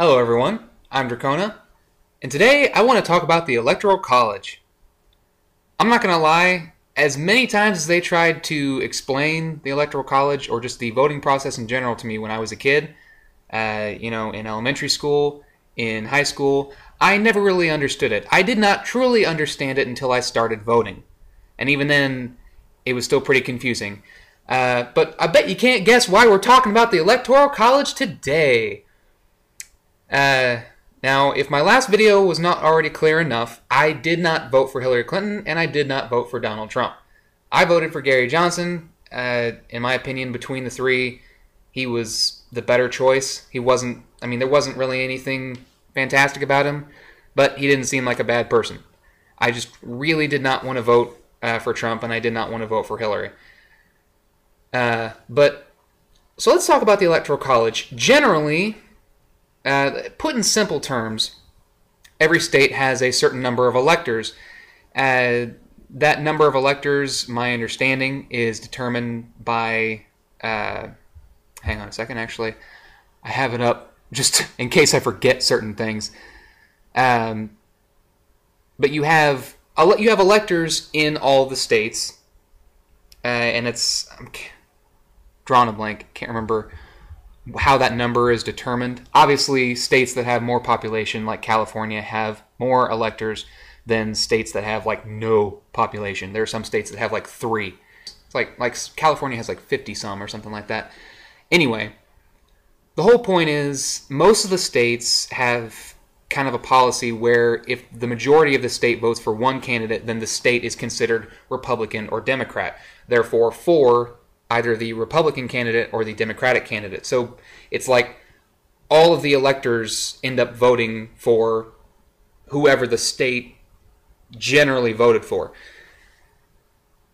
Hello everyone, I'm Drachona, and today I want to talk about the Electoral College. I'm not going to lie, as many times as they tried to explain the Electoral College or just the voting process in general to me when I was a kid, in elementary school, in high school, I never really understood it. I did not truly understand it until I started voting. And even then, it was still pretty confusing. But I bet you can't guess why we're talking about the Electoral College today. Now, if my last video was not already clear enough, I did not vote for Hillary Clinton, and I did not vote for Donald Trump. I voted for Gary Johnson. In my opinion, between the three, he was the better choice. There wasn't really anything fantastic about him, but he didn't seem like a bad person. I just really did not want to vote for Trump, and I did not want to vote for Hillary. So let's talk about the Electoral College. Generally, put in simple terms, every state has a certain number of electors. That number of electors, my understanding, is determined by... hang on a second, actually. I have it up just in case I forget certain things. But you have electors in all the states, and I'm drawing a blank. Can't remember how that number is determined. Obviously, states that have more population, like California, have more electors than states that have like no population. There are some states that have like 3. It's like California has like 50 some or something like that. Anyway, the whole point is most of the states have kind of a policy where if the majority of the state votes for one candidate, then the state is considered Republican or Democrat. Therefore, for either the Republican candidate or the Democratic candidate. So it's like all of the electors end up voting for whoever the state generally voted for.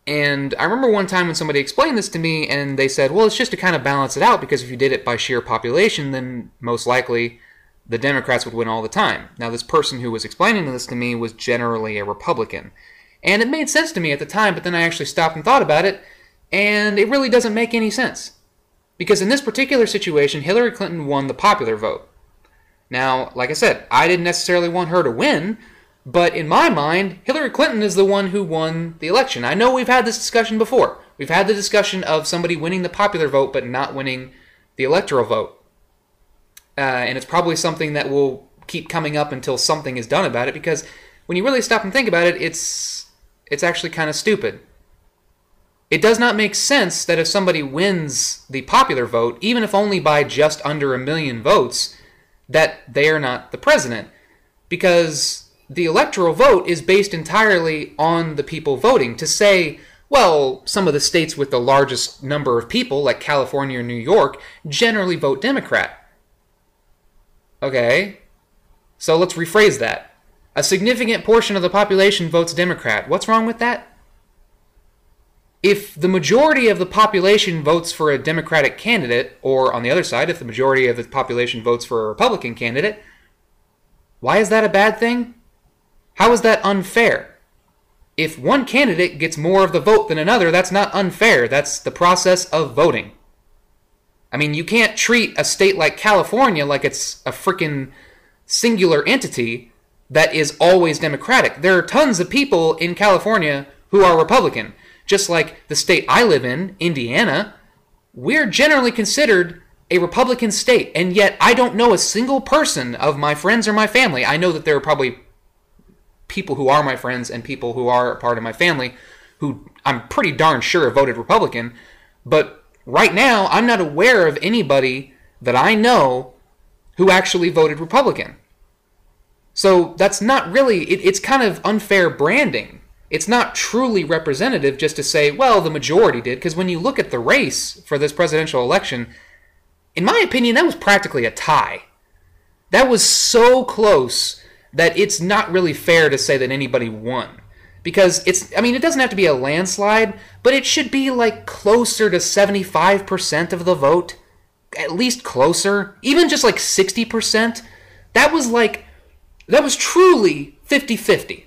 And I remember one time when somebody explained this to me and they said, well, it's just to kind of balance it out because if you did it by sheer population, then most likely the Democrats would win all the time. Now, this person who was explaining this to me was generally a Republican. And it made sense to me at the time, but then I actually stopped and thought about it, and it really doesn't make any sense. Because in this particular situation, Hillary Clinton won the popular vote. Now, like I said, I didn't necessarily want her to win, but in my mind, Hillary Clinton is the one who won the election. I know we've had this discussion before. We've had the discussion of somebody winning the popular vote but not winning the electoral vote. And it's probably something that will keep coming up until something is done about it, because when you really stop and think about it, it's actually kind of stupid. It does not make sense that if somebody wins the popular vote, even if only by just under 1 million votes, that they are not the president. Because the electoral vote is based entirely on the people voting. To say, well, some of the states with the largest number of people, like California or New York, generally vote Democrat. Okay, so let's rephrase that. A significant portion of the population votes Democrat. What's wrong with that? If the majority of the population votes for a Democratic candidate, or on the other side, if the majority of the population votes for a Republican candidate, why is that a bad thing? How is that unfair? If one candidate gets more of the vote than another, that's not unfair. That's the process of voting. I mean, you can't treat a state like California like it's a freaking singular entity that is always Democratic. There are tons of people in California who are Republican. Just like the state I live in, Indiana, we're generally considered a Republican state, and yet I don't know a single person of my friends or my family. I know that there are probably people who are my friends and people who are a part of my family who I'm pretty darn sure voted Republican, but right now I'm not aware of anybody that I know who actually voted Republican. So that's not really, it's kind of unfair branding. It's not truly representative just to say, well, the majority did, because when you look at the race for this presidential election, in my opinion, that was practically a tie. That was so close that it's not really fair to say that anybody won. Because it doesn't have to be a landslide, but it should be like closer to 75% of the vote. At least closer. Even just like 60%. That was truly 50-50.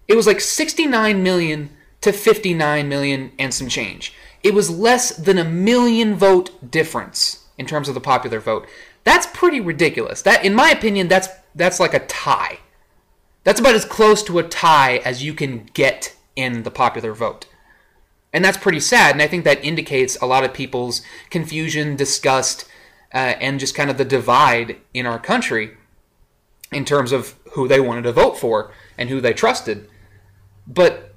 It was like 69 million to 59 million and some change. It was less than a 1 million vote difference. in terms of the popular vote. That's pretty ridiculous. That, in my opinion, that's like a tie. That's about as close to a tie as you can get in the popular vote. And that's pretty sad, and I think that indicates a lot of people's confusion, disgust, and just kind of the divide in our country in terms of who they wanted to vote for and who they trusted. But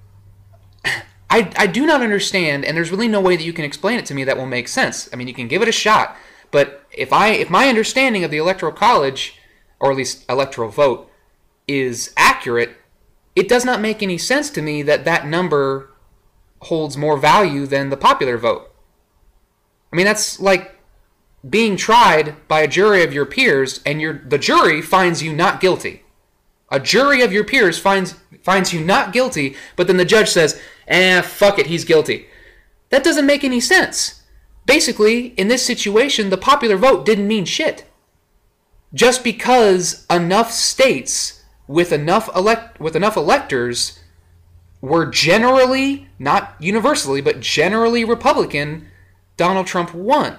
I do not understand, and there's really no way that you can explain it to me that will make sense. I mean, you can give it a shot, but if my understanding of the Electoral College, or at least electoral vote, is accurate, it does not make any sense to me that that number holds more value than the popular vote. I mean, that's like being tried by a jury of your peers, and the jury finds you not guilty. A jury of your peers finds you not guilty, but then the judge says, fuck it, he's guilty. That doesn't make any sense. Basically, in this situation, the popular vote didn't mean shit. Just because enough states with enough electors were generally, not universally, but generally Republican, Donald Trump won.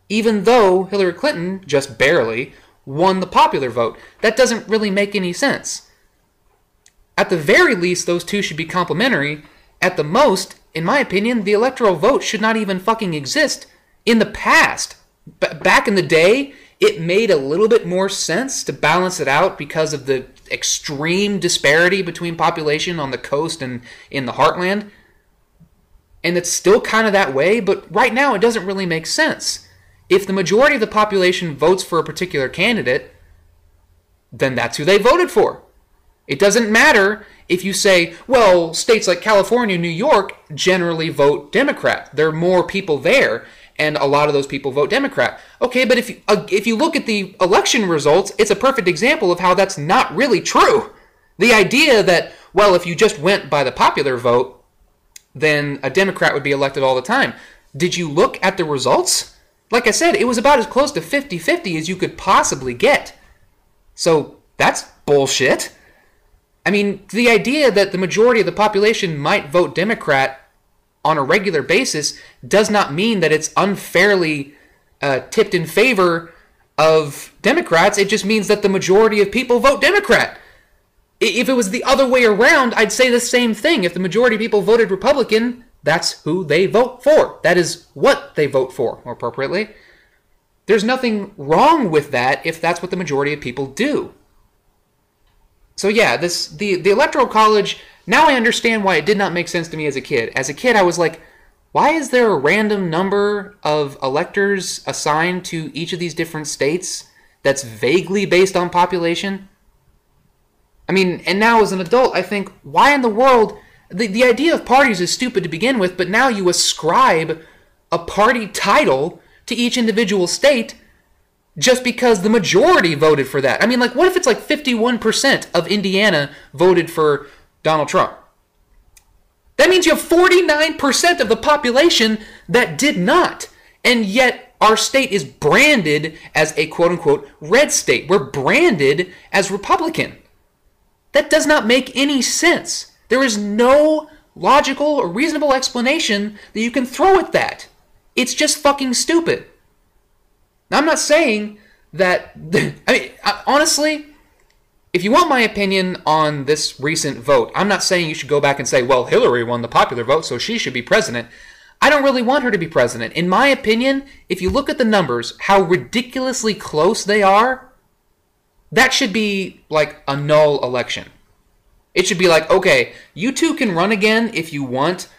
Even though Hillary Clinton, just barely, won the popular vote. That doesn't really make any sense. At the very least, those two should be complementary. At the most, in my opinion, the electoral vote should not even fucking exist. In the past, back in the day, it made a little bit more sense to balance it out because of the extreme disparity between population on the coast and in the heartland. And it's still kind of that way, but right now it doesn't really make sense. If the majority of the population votes for a particular candidate, then that's who they voted for. It doesn't matter if you say, well, states like California, New York generally vote Democrat. There are more people there, and a lot of those people vote Democrat. Okay, but if you look at the election results, it's a perfect example of how that's not really true. The idea that, well, if you just went by the popular vote, then a Democrat would be elected all the time. Did you look at the results? Like I said, it was about as close to 50-50 as you could possibly get. So that's bullshit. I mean, the idea that the majority of the population might vote Democrat on a regular basis does not mean that it's unfairly tipped in favor of Democrats. It just means that the majority of people vote Democrat. If it was the other way around, I'd say the same thing. If the majority of people voted Republican, that's who they vote for. That is what they vote for, more appropriately. There's nothing wrong with that if that's what the majority of people do. So yeah, the Electoral College, now I understand why it did not make sense to me as a kid. As a kid, I was like, why is there a random number of electors assigned to each of these different states that's vaguely based on population? I mean, and now as an adult, I think, why in the world... The idea of parties is stupid to begin with, but now you ascribe a party title to each individual state just because the majority voted for that. I mean, like, what if it's like 51% of Indiana voted for Donald Trump? That means you have 49% of the population that did not. And yet our state is branded as a quote-unquote red state. We're branded as Republican. That does not make any sense. There is no logical or reasonable explanation that you can throw at that. It's just fucking stupid. Now, I'm not saying that... I mean, honestly, if you want my opinion on this recent vote, I'm not saying you should go back and say, well, Hillary won the popular vote, so she should be president. I don't really want her to be president. In my opinion, if you look at the numbers, how ridiculously close they are, that should be like a null election. It should be like, okay, you two can run again if you want.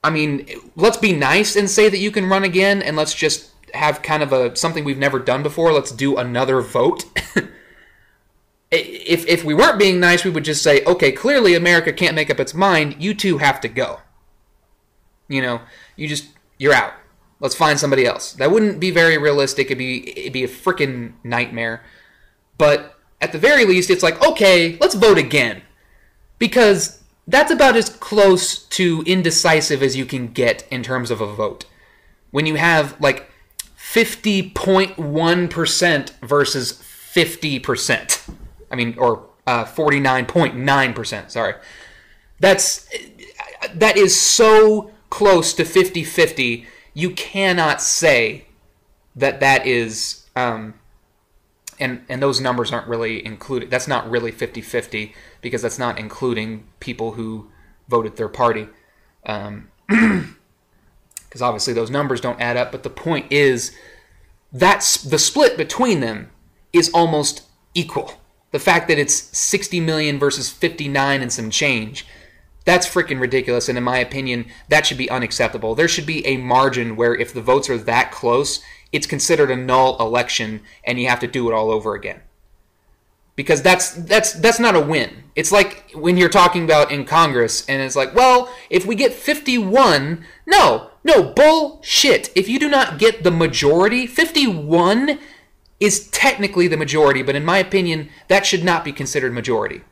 I mean, let's be nice and say that you can run again, and let's just have kind of something we've never done before. Let's do another vote. If we weren't being nice, we would just say, okay, clearly America can't make up its mind. You two have to go. You know, you're out. Let's find somebody else. That wouldn't be very realistic. It'd be a freaking nightmare. But at the very least, it's like, okay, let's vote again. Because that's about as close to indecisive as you can get in terms of a vote. When you have like 50.1% versus 50%. I mean, or 49.9%, sorry. That is so close to 50-50, you cannot say that is, and those numbers aren't really included. That's not really 50-50 because that's not including people who voted third party. Because obviously those numbers don't add up. But the point is, that's the split between them is almost equal. The fact that it's 60 million versus 59 and some change, that's freaking ridiculous. And in my opinion, that should be unacceptable. There should be a margin where if the votes are that close, it's considered a null election and you have to do it all over again. Because that's not a win. It's like when you're talking about in Congress and it's like, well, if we get 51, no, bullshit. If you do not get the majority, 51 is technically the majority, but in my opinion, that should not be considered majority.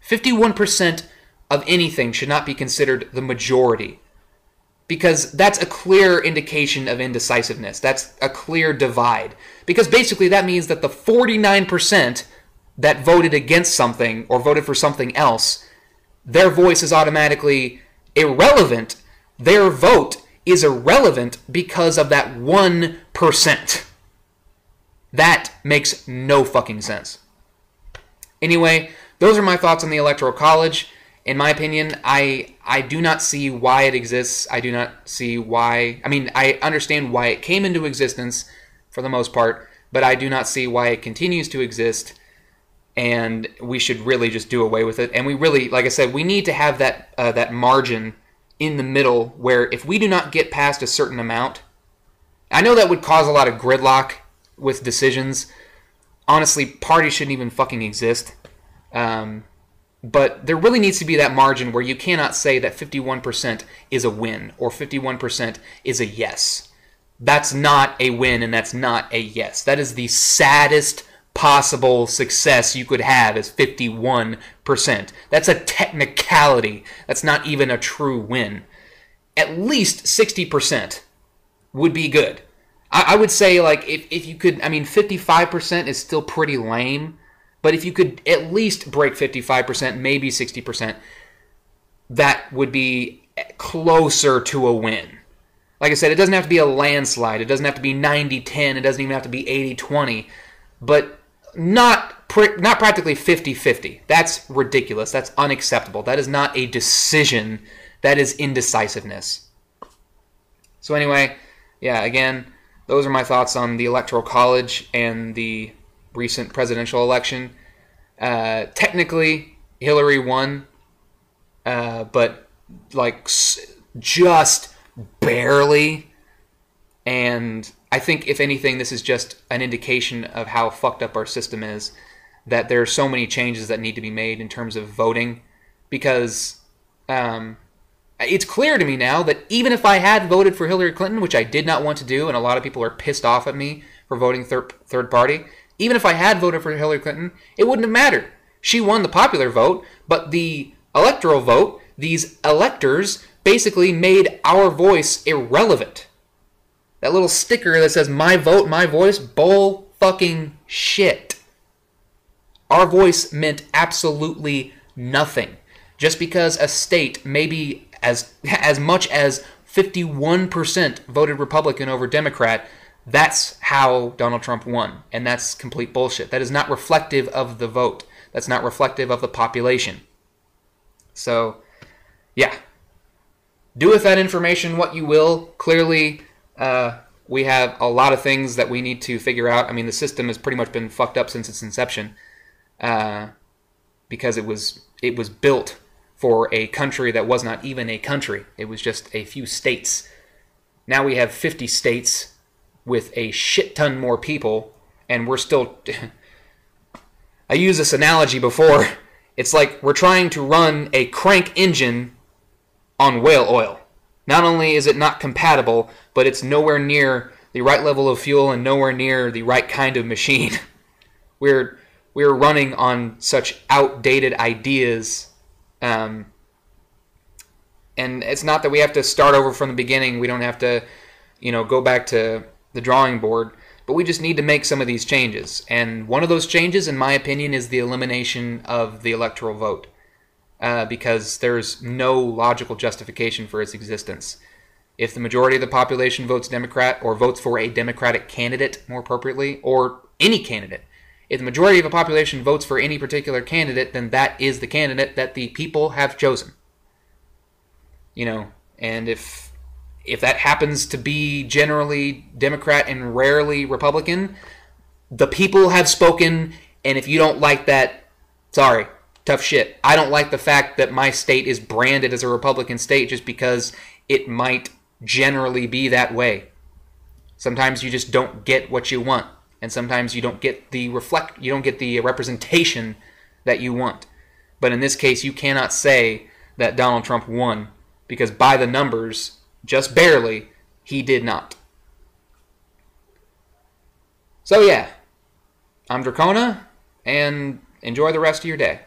51% of anything should not be considered the majority. Because that's a clear indication of indecisiveness. That's a clear divide. Because basically that means that the 49% that voted against something or voted for something else, their voice is automatically irrelevant. Their vote is irrelevant because of that 1%. That makes no fucking sense. Anyway, those are my thoughts on the Electoral College. In my opinion, I do not see why it exists. I do not see why... I mean, I understand why it came into existence for the most part, but I do not see why it continues to exist, and we should really just do away with it. And we really, like I said, we need to have that margin in the middle where if we do not get past a certain amount... I know that would cause a lot of gridlock with decisions. Honestly, parties shouldn't even fucking exist. But there really needs to be that margin where you cannot say that 51% is a win or 51% is a yes. That's not a win and that's not a yes. That is the saddest possible success you could have is 51%. That's a technicality. That's not even a true win. At least 60% would be good. I would say, like, if you could, I mean, 55% is still pretty lame, but if you could at least break 55%, maybe 60%, that would be closer to a win. Like I said, it doesn't have to be a landslide. It doesn't have to be 90-10. It doesn't even have to be 80-20. But not practically 50-50. That's ridiculous. That's unacceptable. That is not a decision. That is indecisiveness. So anyway, yeah, again, those are my thoughts on the Electoral College and the recent presidential election. Technically, Hillary won, but like just barely. And I think, if anything, this is just an indication of how fucked up our system is, that there are so many changes that need to be made in terms of voting, because it's clear to me now that even if I had voted for Hillary Clinton, which I did not want to do, and a lot of people are pissed off at me for voting third party, even if I had voted for Hillary Clinton, it wouldn't have mattered. She won the popular vote, but the electoral vote, these electors basically made our voice irrelevant. That little sticker that says, "My vote, my voice," bull fucking shit. Our voice meant absolutely nothing. Just because a state, maybe as much as 51% voted Republican over Democrat, that's how Donald Trump won. And that's complete bullshit. That is not reflective of the vote. That's not reflective of the population. So, yeah. Do with that information what you will. Clearly, we have a lot of things that we need to figure out. I mean, the system has pretty much been fucked up since its inception, because it was built for a country that was not even a country. It was just a few states. Now we have 50 states with a shit ton more people, and we're still... I used this analogy before. It's like we're trying to run a crank engine on whale oil. Not only is it not compatible, but it's nowhere near the right level of fuel and nowhere near the right kind of machine. We're running on such outdated ideas, and it's not that we have to start over from the beginning. We don't have to, go back to the drawing board, but we just need to make some of these changes. And one of those changes, in my opinion, is the elimination of the electoral vote, because there's no logical justification for its existence. If the majority of the population votes Democrat or votes for a Democratic candidate, more appropriately, or any candidate, if the majority of the population votes for any particular candidate, then that is the candidate that the people have chosen. You know, and if that happens to be generally Democrat and rarely Republican, the people have spoken, and if you don't like that, sorry, tough shit. I don't like the fact that my state is branded as a Republican state just because it might generally be that way. Sometimes you just don't get what you want, and sometimes you don't get the representation that you want. But in this case, you cannot say that Donald Trump won, because by the numbers, just barely, he did not. So yeah, I'm Drachona, and enjoy the rest of your day.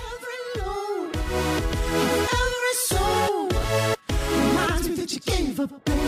Every soul reminds me that you gave up.